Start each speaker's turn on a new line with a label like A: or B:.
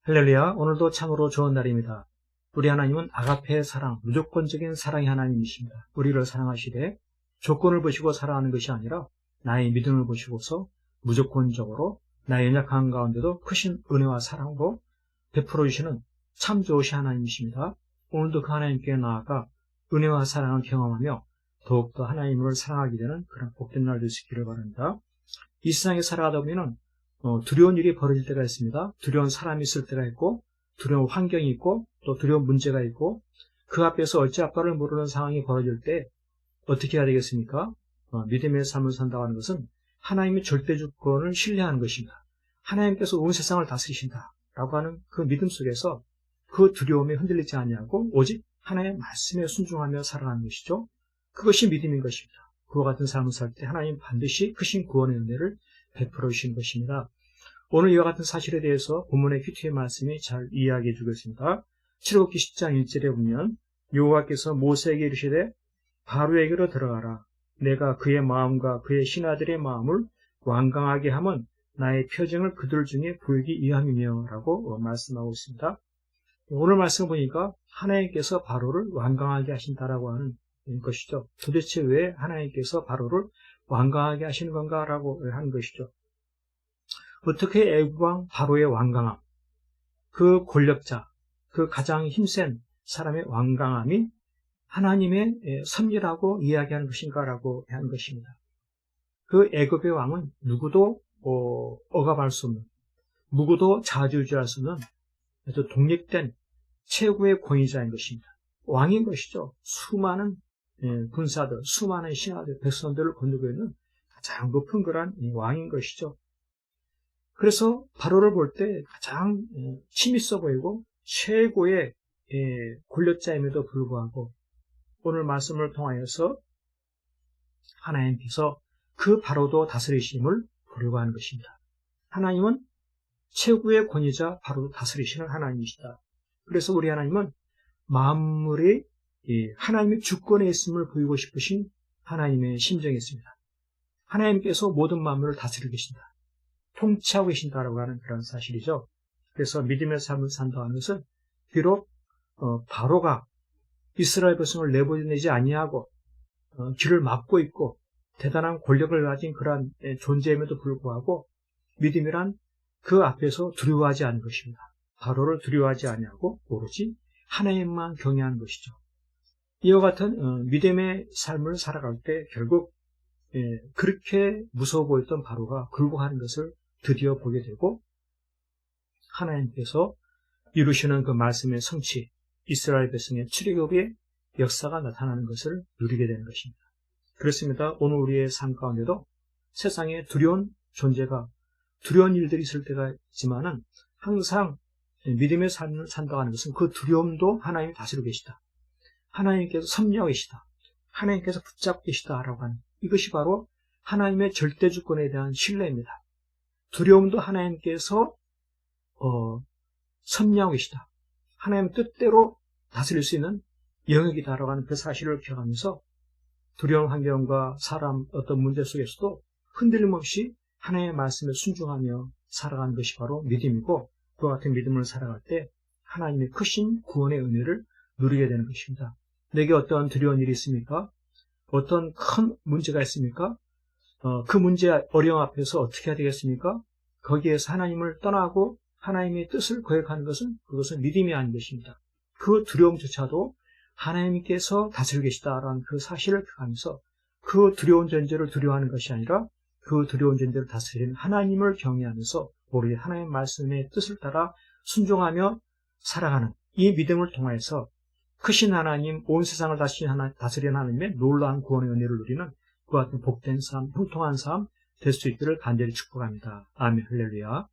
A: 할렐루야, 오늘도 참으로 좋은 날입니다. 우리 하나님은 아가페의 사랑, 무조건적인 사랑의 하나님이십니다. 우리를 사랑하시되 조건을 보시고 사랑하는 것이 아니라 나의 믿음을 보시고서 무조건적으로 나의 연약한 가운데도 크신 은혜와 사랑으로 베풀어 주시는 참 좋으신 하나님이십니다. 오늘도 그 하나님께 나아가 은혜와 사랑을 경험하며 더욱더 하나님을 사랑하게 되는 그런 복된 날 될 수 있기를 바랍니다. 이 세상에 살아가다 보면은 두려운 일이 벌어질 때가 있습니다. 두려운 사람이 있을 때가 있고, 두려운 환경이 있고, 또 두려운 문제가 있고, 그 앞에서 어찌할 바를 모르는 상황이 벌어질 때 어떻게 해야 되겠습니까? 믿음의 삶을 산다고 하는 것은 하나님의 절대 주권을 신뢰하는 것입니다. 하나님께서 온 세상을 다스리신다 라고 하는 그 믿음 속에서 그 두려움에 흔들리지 아니하고 오직 하나님의 말씀에 순종하며 살아가는 것이죠. 그것이 믿음인 것입니다. 그와 같은 삶을 살 때 하나님 반드시 크신 구원의 은혜를 베풀어 주시는 것입니다. 오늘 이와 같은 사실에 대해서 본문의 큐티의 말씀이 잘 이해하게 해주겠습니다. 출애굽기 10장 1절에 보면 여호와께서 모세에게 이르시되 바로에게로 들어가라. 내가 그의 마음과 그의 신하들의 마음을 완강하게 하면 나의 표징을 그들 중에 보이기 위함이며 라고 말씀하고 있습니다. 오늘 말씀을 보니까 하나님께서 바로를 완강하게 하신다라고 하는 것이죠. 도대체 왜 하나님께서 바로를 완강하게 하시는 건가라고 하는 것이죠. 어떻게 애국왕 바로의 완강함, 그 권력자, 그 가장 힘센 사람의 완강함이 하나님의 섭리라고 이야기하는 것인가라고 하는 것입니다. 그 애굽의 왕은 누구도 억압할 수 없는, 누구도 좌지우지할 수 없는 아주 독립된 최고의 권위자인 것입니다. 왕인 것이죠. 수많은 군사들, 수많은 신하들, 백성들을 거느리고 있는 가장 높은 그런 왕인 것이죠. 그래서 바로를 볼 때 가장 힘 있어 보이고 최고의 권력자임에도 불구하고 오늘 말씀을 통하여서 하나님께서 그 바로도 다스리심을 보려고 하는 것입니다. 하나님은 최고의 권위자 바로도 다스리시는 하나님이시다. 그래서 우리 하나님은 만물이 하나님의 주권에 있음을 보이고 싶으신 하나님의 심정이 있습니다. 하나님께서 모든 만물을 다스리고 계신다. 통치하고 계신다라고 하는 그런 사실이죠. 그래서 믿음의 삶을 산다고 하는 것은 비록 바로가 이스라엘 백성을 내보내지 아니하고 길을 막고 있고 대단한 권력을 가진 그러한 존재임에도 불구하고 믿음이란 그 앞에서 두려워하지 않는 것입니다. 바로를 두려워하지 아니하고 오로지 하나님만 경외하는 것이죠. 이와 같은 믿음의 삶을 살아갈 때 결국 그렇게 무서워 보였던 바로가 굴복하는 것을 드디어 보게 되고 하나님께서 이루시는 그 말씀의 성취, 이스라엘 백성의 출애굽의 역사가 나타나는 것을 누리게 되는 것입니다. 그렇습니다. 오늘 우리의 삶 가운데도 세상에 두려운 존재가, 두려운 일들이 있을 때가 있지만은 항상 믿음의 삶을 산다고 하는 것은 그 두려움도 하나님이 다스리고 계시다. 하나님께서 섭리하고 계시다. 하나님께서 붙잡고 계시다라고 하는 이것이 바로 하나님의 절대 주권에 대한 신뢰입니다. 두려움도 하나님께서 섭리하고 계시다. 하나님 뜻대로 다스릴 수 있는 영역이다라고 하는 그 사실을 기억하면서 두려운 환경과 사람 어떤 문제 속에서도 흔들림 없이 하나님의 말씀에 순종하며 살아가는 것이 바로 믿음이고 그와 같은 믿음을 살아갈 때 하나님의 크신 구원의 은혜를 누리게 되는 것입니다. 내게 어떤 두려운 일이 있습니까? 어떤 큰 문제가 있습니까? 그 문제 어려움 앞에서 어떻게 해야 되겠습니까? 거기에서 하나님을 떠나고 하나님의 뜻을 거역하는 것은 그것은 믿음이 아닌 것입니다. 그 두려움조차도 하나님께서 다스리고 계시다라는 그 사실을 기억하면서 그 두려운 존재를 두려워하는 것이 아니라 그 두려운 존재를 다스리는 하나님을 경외하면서 오로지 하나님의 말씀의 뜻을 따라 순종하며 살아가는 이 믿음을 통해서 크신 하나님, 온 세상을 다스리는 하나님의 놀라운 구원의 은혜를 누리는 그와 같은 복된 삶, 형통한 삶 될 수 있기를 간절히 축복합니다. 아멘, 할렐루야.